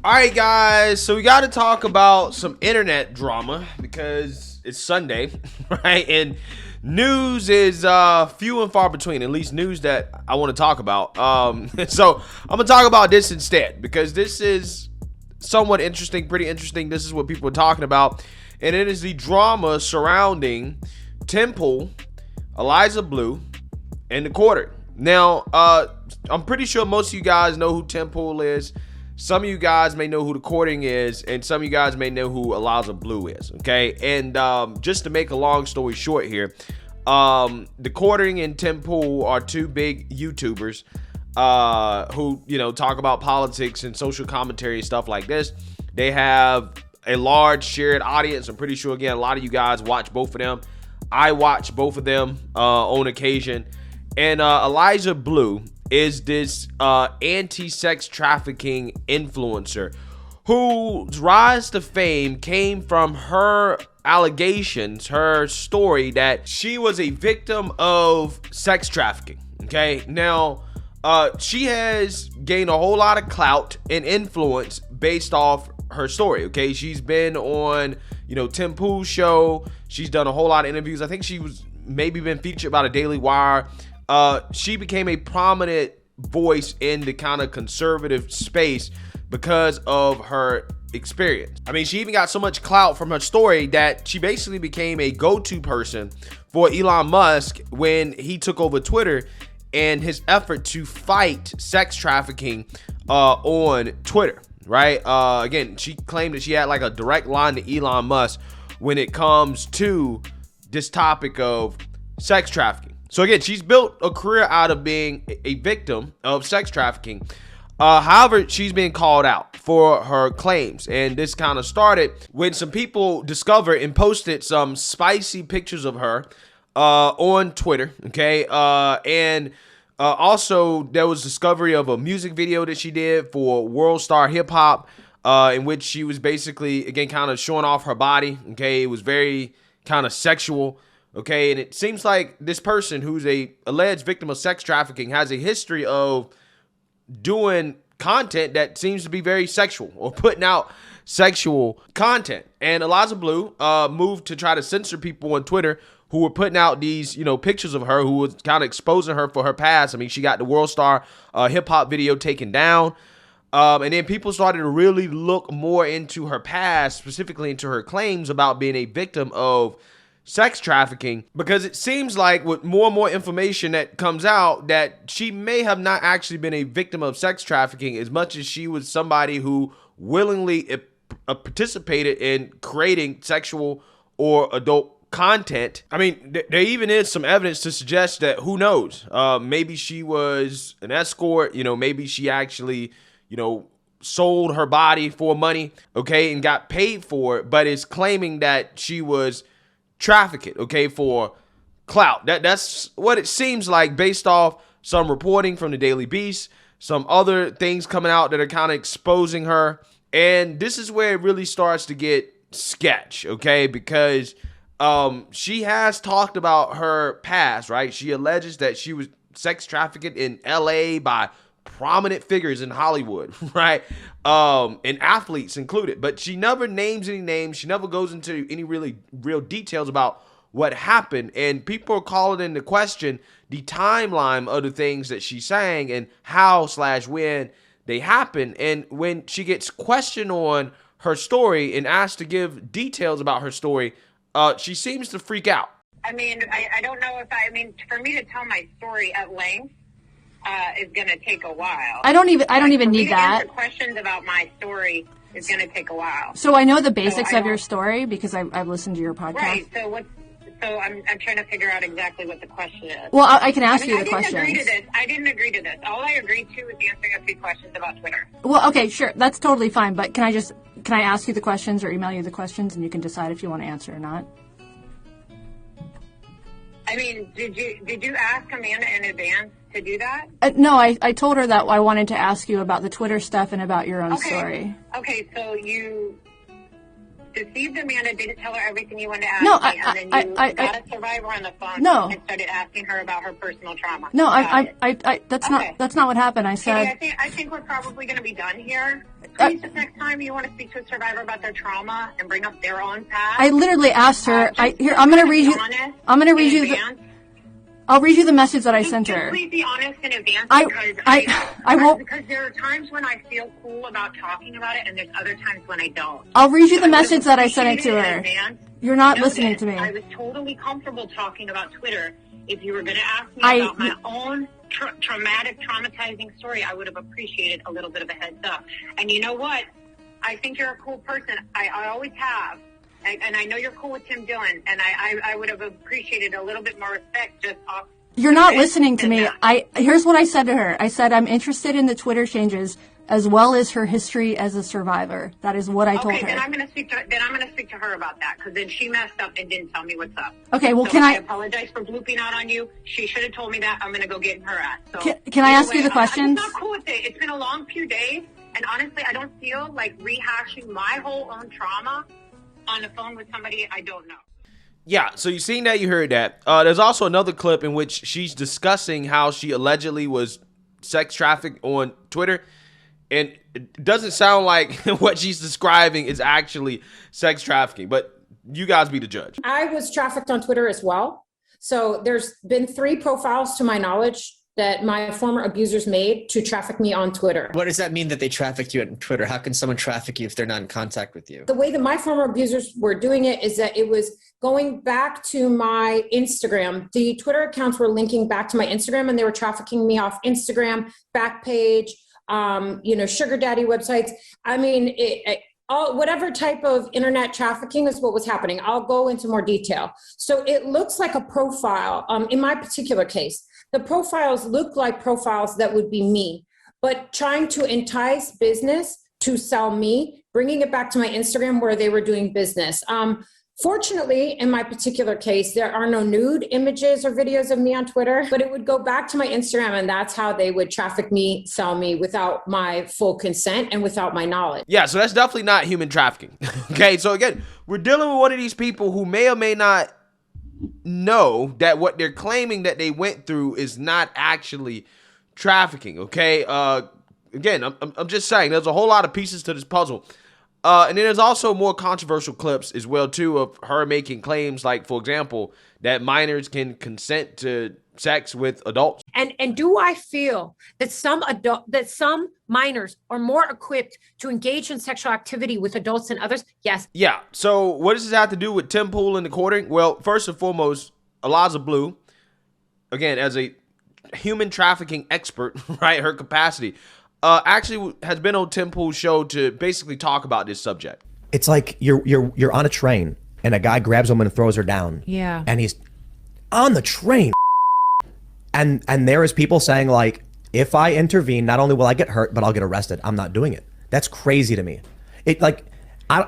Alright guys, so we got to talk about some internet drama because it's Sunday, right? And news is few and far between, at least news that I want to talk about. So I'm going to talk about this instead because this is somewhat interesting, pretty interesting. This is what people are talking about. And it is the drama surrounding Tim Pool, Eliza Bleu, and the Quarter. Now, I'm pretty sure most of you guys know who Tim Pool is. Some of you guys may know who the Courting is, and some of you guys may know who Eliza Bleu is, okay? And just to make a long story short here, the Courting and Tim Pool are two big YouTubers who, you know, talk about politics and social commentary and stuff like this. They have a large shared audience. I'm pretty sure, again, a lot of you guys watch both of them. I watch both of them on occasion. And Eliza Bleu is this anti-sex trafficking influencer whose rise to fame came from her allegations, her story that she was a victim of sex trafficking. Okay, now she has gained a whole lot of clout and influence based off her story. Okay, she's been on, you know, Tim Pool's show. She's done a whole lot of interviews. I think she was maybe been featured by the Daily Wire. She became a prominent voice in the kind of conservative space because of her experience. I mean, she even got so much clout from her story that she basically became a go-to person for Elon Musk when he took over Twitter and his effort to fight sex trafficking on Twitter, right? Again, she claimed that she had like a direct line to Elon Musk when it comes to this topic of sex trafficking. So again, she's built a career out of being a victim of sex trafficking. However, she's being called out for her claims. And this kind of started when some people discovered and posted some spicy pictures of her on Twitter. Okay. Also, there was discovery of a music video that she did for World Star Hip Hop, in which she was basically, again, kind of showing off her body. Okay. It was very kind of sexual. Okay, and it seems like this person who's a alleged victim of sex trafficking has a history of doing content that seems to be very sexual or putting out sexual content. And Eliza Bleu moved to try to censor people on Twitter who were putting out these, you know, pictures of her, who was kind of exposing her for her past. I mean, she got the World Star hip hop video taken down. And then people started to really look more into her past, specifically into her claims about being a victim of sex trafficking, because it seems like with more and more information that comes out that she may have not actually been a victim of sex trafficking as much as she was somebody who willingly participated in creating sexual or adult content. I mean, there even is some evidence to suggest that, who knows, maybe she was an escort, you know, maybe she actually, you know, sold her body for money, okay, and got paid for it, but is claiming that she was trafficked, okay, for clout. That's what it seems like based off some reporting from the Daily Beast, some other things coming out that are kind of exposing her. And this is where it really starts to get sketch, okay, because she has talked about her past, right? She alleges that she was sex trafficked in LA by prominent figures in Hollywood, right? And athletes included, but she never names any names. She never goes into any real details about what happened. And people are calling into question the timeline of the things that she's saying and how/when they happen. And when she gets questioned on her story and asked to give details about her story, she seems to freak out. I mean, I don't know if for me to tell my story at length, is going to take a while. I don't even need that. Answer questions about my story is going to take a while. So I know the basics of your story because I've listened to your podcast. Right. So I'm trying to figure out exactly what the question is. Well, I can ask you the questions. I didn't agree to this. All I agreed to was answering a few questions about Twitter. Well, okay, sure. That's totally fine. But can I ask you the questions or email you the questions and you can decide if you want to answer or not? I mean, did you ask Amanda in advance to do that? No, I told her that I wanted to ask you about the Twitter stuff and about your own story. Okay, so deceived Amanda, didn't tell her everything you wanted to ask No, me, and then you got a survivor on the phone and started asking her about her personal trauma. No, that's not what happened. I said. Katie, I think we're probably going to be done here. Please, the next time you want to speak to a survivor about their trauma and bring up their own past. I literally asked her. I'm going to read you. I'm going to read you. I'll read you the message that I sent her. Please be honest in advance, because I won't. Because there are times when I feel cool about talking about it, and there's other times when I don't. I'll read you the message that I sent it to her. You're not listening to me. I was totally comfortable talking about Twitter. If you were going to ask me about my own traumatizing story, I would have appreciated a little bit of a heads up. And you know what? I think you're a cool person. I always have. And I know you're cool with Tim Dillon, and I would have appreciated a little bit more respect just off. You're not listening to me. Here's what I said to her. I said, I'm interested in the Twitter changes as well as her history as a survivor. That is what I told her. Okay, then I'm going to speak to her about that, because then she messed up and didn't tell me what's up. Okay, well, I apologize for blooping out on you. She should have told me that. I'm going to go get in her ass. So can I ask you the questions? I'm not cool with it. It's been a long few days, and honestly, I don't feel like rehashing my whole own trauma on the phone with somebody I don't know. Yeah, so you seen that, you heard that. There's also another clip in which she's discussing how she allegedly was sex trafficked on Twitter. And it doesn't sound like what she's describing is actually sex trafficking, but you guys be the judge. I was trafficked on Twitter as well. So there's been 3 profiles to my knowledge that my former abusers made to traffic me on Twitter. What does that mean that they trafficked you on Twitter? How can someone traffic you if they're not in contact with you? The way that my former abusers were doing it is that it was going back to my Instagram. The Twitter accounts were linking back to my Instagram, and they were trafficking me off Instagram, Backpage, sugar daddy websites. I mean, whatever type of internet trafficking is what was happening. I'll go into more detail. So it looks like a profile. In my particular case, the profiles look like profiles that would be me, but trying to entice business to sell me, bringing it back to my Instagram where they were doing business. Fortunately, in my particular case, there are no nude images or videos of me on Twitter, but it would go back to my Instagram, and that's how they would traffic me, sell me without my full consent and without my knowledge. Yeah, so that's definitely not human trafficking. Okay, so again, we're dealing with one of these people who may or may not know that what they're claiming that they went through is not actually trafficking. Okay, again, I'm just saying there's a whole lot of pieces to this puzzle. And then there's also more controversial clips as well, too, of her making claims like, for example, that minors can consent to sex with adults. And do I feel that some minors are more equipped to engage in sexual activity with adults than others? Yes. Yeah. So what does this have to do with Tim Pool and the courting? Well, first and foremost, Eliza Bleu, again, as a human trafficking expert, right, her capacity, actually has been on Tim Pool's show to basically talk about this subject. It's like you're on a train and a guy grabs a woman and throws her down. Yeah. And he's on the train. And there is people saying, like, if I intervene, not only will I get hurt, but I'll get arrested. I'm not doing it. That's crazy to me.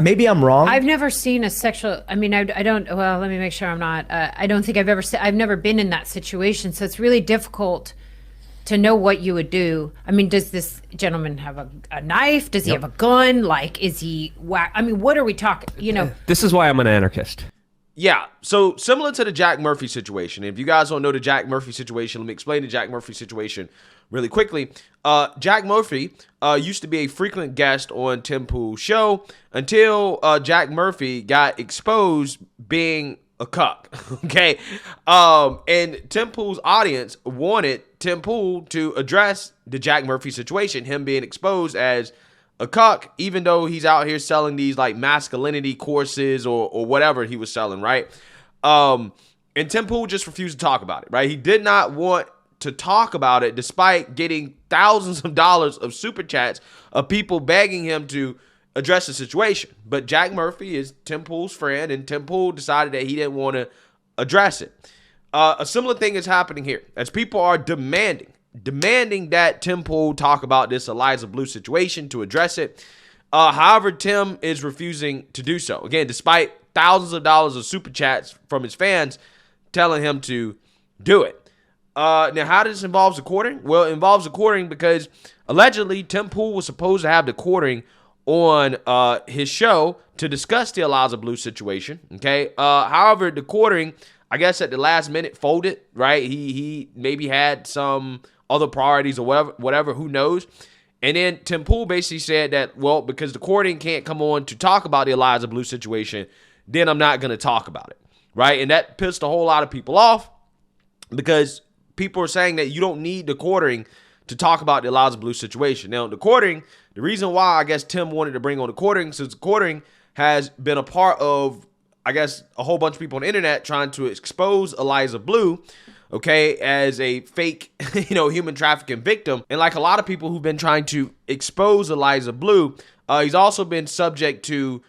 Maybe I'm wrong. I've never seen a sexual, I don't, well, let me make sure I'm not, I don't think I've never been in that situation. So it's really difficult to know what you would do. I mean, does this gentleman have a knife? Does he have a gun? Like, is he what are we talking, This is why I'm an anarchist. Yeah, so similar to the Jack Murphy situation. If you guys don't know the Jack Murphy situation, let me explain the Jack Murphy situation really quickly. Jack Murphy used to be a frequent guest on Tim Pool's show until Jack Murphy got exposed being a cuck, okay? And Tim Pool's audience wanted Tim Pool to address the Jack Murphy situation, him being exposed as a cuck, even though he's out here selling these like masculinity courses or whatever he was selling, right? And Tim Pool just refused to talk about it, right? He did not want to talk about it despite getting thousands of dollars of super chats of people begging him to address the situation. But Jack Murphy is Tim Pool's friend, and Tim Pool decided that he didn't want to address it. A similar thing is happening here as people are demanding that Tim Pool talk about this Eliza Bleu situation to address it. However, Tim is refusing to do so. Again, despite thousands of dollars of super chats from his fans telling him to do it. Now, how does this involve the courting? Well, it involves the courting because allegedly Tim Pool was supposed to have the courting on his show to discuss the Eliza Bleu situation. Okay. However, the quartering, I guess at the last minute, folded. Right. He maybe had some other priorities or whatever. Who knows? And then Tim Pool basically said that, well, because the quartering can't come on to talk about the Eliza Bleu situation, then I'm not going to talk about it. Right. And that pissed a whole lot of people off because people are saying that you don't need the quartering to talk about the Eliza Bleu situation. Now, the quartering, the reason why I guess Tim wanted to bring on the quartering, since the quartering has been a part of, I guess, a whole bunch of people on the internet trying to expose Eliza Bleu, okay, as a fake, human trafficking victim. And like a lot of people who've been trying to expose Eliza Bleu, he's also been subject to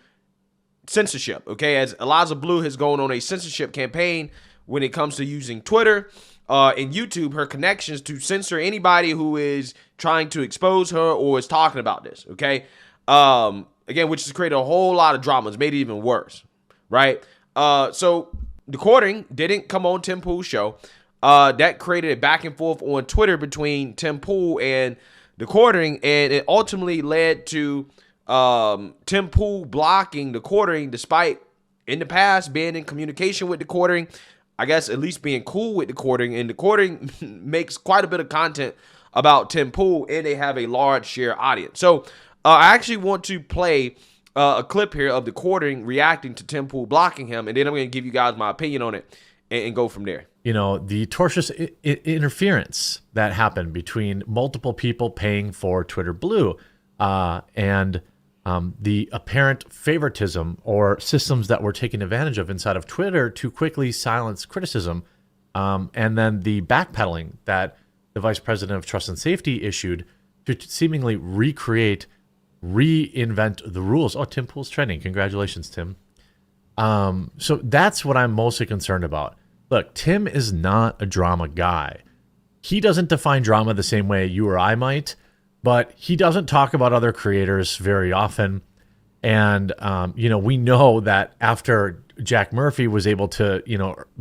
censorship, okay, as Eliza Bleu has gone on a censorship campaign when it comes to using Twitter and YouTube, her connections to censor anybody who is trying to expose her or is talking about this, okay? Again, which has created a whole lot of drama. It's made it even worse, right? So the quartering didn't come on Tim Pool's show. That created a back and forth on Twitter between Tim Pool and the quartering, and it ultimately led to Tim Pool blocking the quartering despite in the past being in communication with the quartering, I guess at least being cool with the quartering, and the quartering makes quite a bit of content about Tim Pool, and they have a large share audience. So I actually want to play a clip here of the quartering reacting to Tim Pool blocking him, and then I'm going to give you guys my opinion on it and go from there. The tortious interference that happened between multiple people paying for Twitter Blue and the apparent favoritism or systems that were taken advantage of inside of Twitter to quickly silence criticism, and then the backpedaling that the Vice President of Trust and Safety issued to seemingly reinvent the rules. Oh, Tim Pool's trending. Congratulations, Tim. So that's what I'm mostly concerned about. Look, Tim is not a drama guy. He doesn't define drama the same way you or I might, but he doesn't talk about other creators very often. And, we know that after Jack Murphy was able to,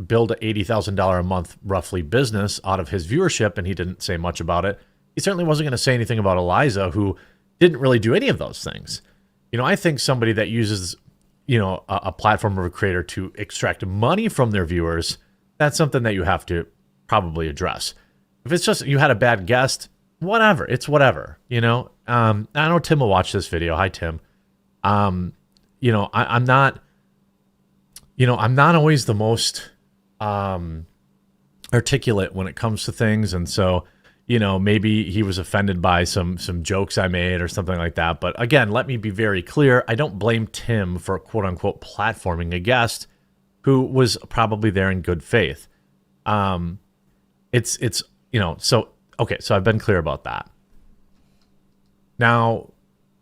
build an $80,000 a month roughly business out of his viewership, and he didn't say much about it, he certainly wasn't going to say anything about Eliza, who didn't really do any of those things. I think somebody that uses, a platform of a creator to extract money from their viewers, that's something that you have to probably address. If it's just you had a bad guest, whatever, it's whatever, I know Tim will watch this video. Hi, Tim. I'm not always the most articulate when it comes to things, and so maybe he was offended by some jokes I made or something like that. But again, let me be very clear. I don't blame Tim for quote unquote platforming a guest who was probably there in good faith. So I've been clear about that. Now,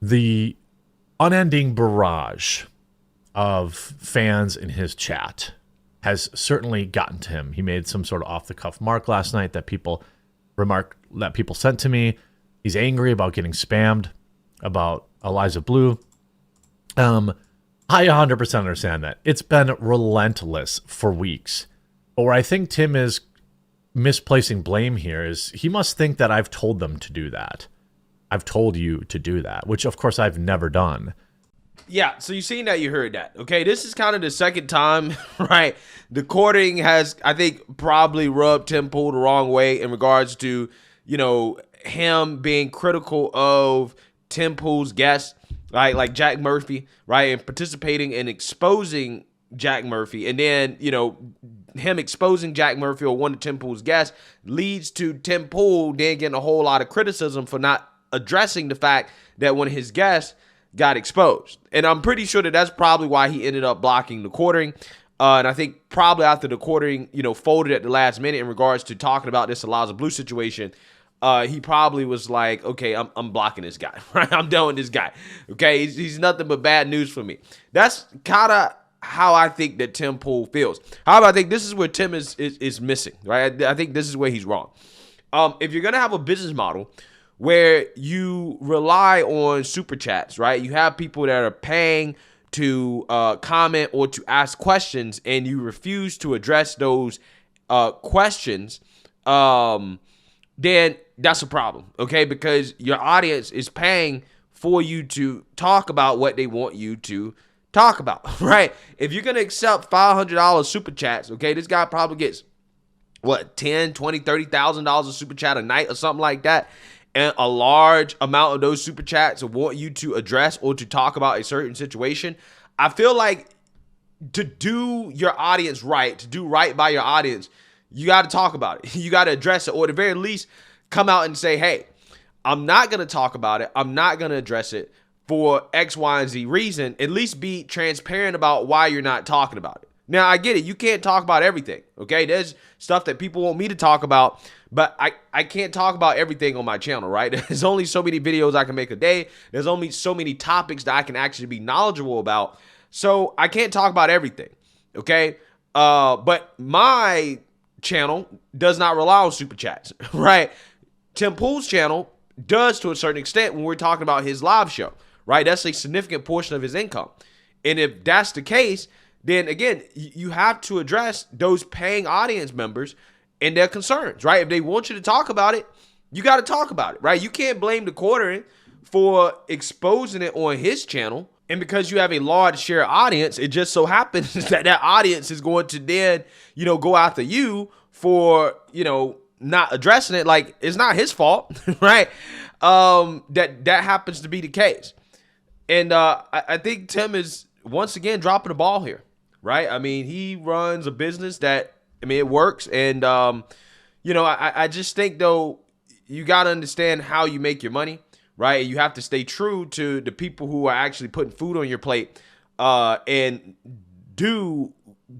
the unending barrage of fans in his chat has certainly gotten to him. He made some sort of off-the-cuff mark last night that people sent to me. He's angry about getting spammed about Eliza Bleu. I 100% understand that. It's been relentless for weeks. But where I think Tim is misplacing blame here is he must think that I've told them to do that. I've told you to do that, which of course I've never done. Yeah, so you seen that, you heard that. Okay, this is kind of the second time, right? The quartering has, I think, probably rubbed Tim Pool the wrong way in regards to, him being critical of Tim Pool's guests, right? Like Jack Murphy, right? And participating in exposing Jack Murphy. And then, him exposing Jack Murphy or one of Tim Pool's guests leads to Tim Pool then getting a whole lot of criticism for not addressing the fact that one of his guests got exposed. And I'm pretty sure that that's probably why he ended up blocking the quartering. And I think probably after the quartering, folded at the last minute in regards to talking about this Eliza Bleu situation, he probably was like, okay, I'm blocking this guy, right? I'm done with this guy. Okay, he's nothing but bad news for me. That's kind of how I think that Tim Pool feels. However, I think this is where Tim is missing, right? I think this is where he's wrong. If you're going to have a business model where you rely on super chats, right? You have people that are paying to comment or to ask questions, and you refuse to address those questions, then that's a problem, okay? Because your audience is paying for you to talk about what they want you to talk about, right? If you're going to accept $500 super chats, okay, this guy probably gets, what, $10, $20, $30,000 of super chat a night or something like that. And a large amount of those super chats want you to address or to talk about a certain situation. I feel like to do your audience right, to do right by your audience, you got to talk about it. You got to address it, or at the very least, come out and say, hey, I'm not going to talk about it. I'm not going to address it for X, Y, and Z reason. At least be transparent about why you're not talking about it. Now, I get it. You can't talk about everything, okay? There's stuff that people want me to talk about, but I can't talk about everything on my channel, right? There's only so many videos I can make a day. There's only so many topics that I can actually be knowledgeable about. So I can't talk about everything, okay? But my channel does not rely on super chats, right? Tim Pool's channel does to a certain extent when we're talking about his live show, right? That's a significant portion of his income. And if that's the case, then again, you have to address those paying audience members and their concerns, right? If they want you to talk about it, you got to talk about it, right? You can't blame the quartering for exposing it on his channel. And because you have a large share audience, it just so happens that that audience is going to then, go after you for, not addressing it. Like, it's not his fault, right? That happens to be the case. And I think Tim is once again dropping the ball here, right? I mean, he runs a business that, it works. And, I just think, though, you got to understand how you make your money, right? You have to stay true to the people who are actually putting food on your plate and do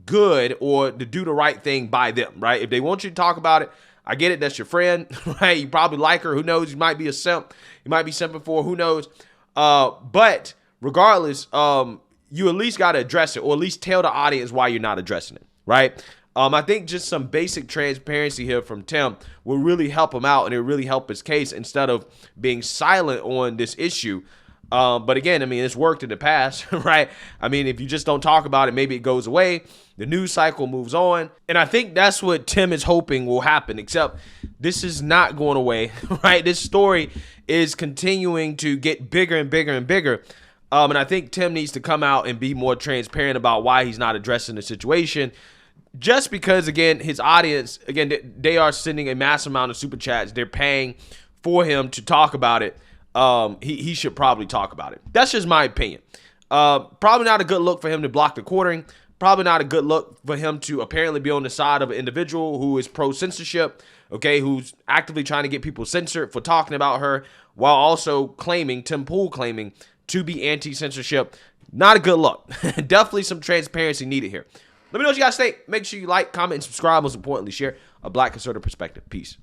good or to do the right thing by them, right? If they want you to talk about it, I get it. That's your friend, right? You probably like her. Who knows? You might be a simp. You might be simping for, who knows? But regardless, you at least got to address it, or at least tell the audience why you're not addressing it, right? I think just some basic transparency here from Tim will really help him out, and it really help his case instead of being silent on this issue. But again, it's worked in the past, right? If you just don't talk about it, maybe it goes away. The news cycle moves on. And I think that's what Tim is hoping will happen, except this is not going away, right? This story is continuing to get bigger and bigger and bigger. And I think Tim needs to come out and be more transparent about why he's not addressing the situation. Just because, again, his audience, again, they are sending a massive amount of super chats. They're paying for him to talk about it. He should probably talk about it. That's just my opinion. Probably not a good look for him to block the quartering. Probably not a good look for him to apparently be on the side of an individual who is pro-censorship, okay, who's actively trying to get people censored for talking about her, while also claiming, Tim Pool claiming, to be anti-censorship. Not a good look. Definitely some transparency needed here. Let me know what you guys think. Make sure you like, comment, and subscribe. Most importantly, share a Black conservative perspective. Peace.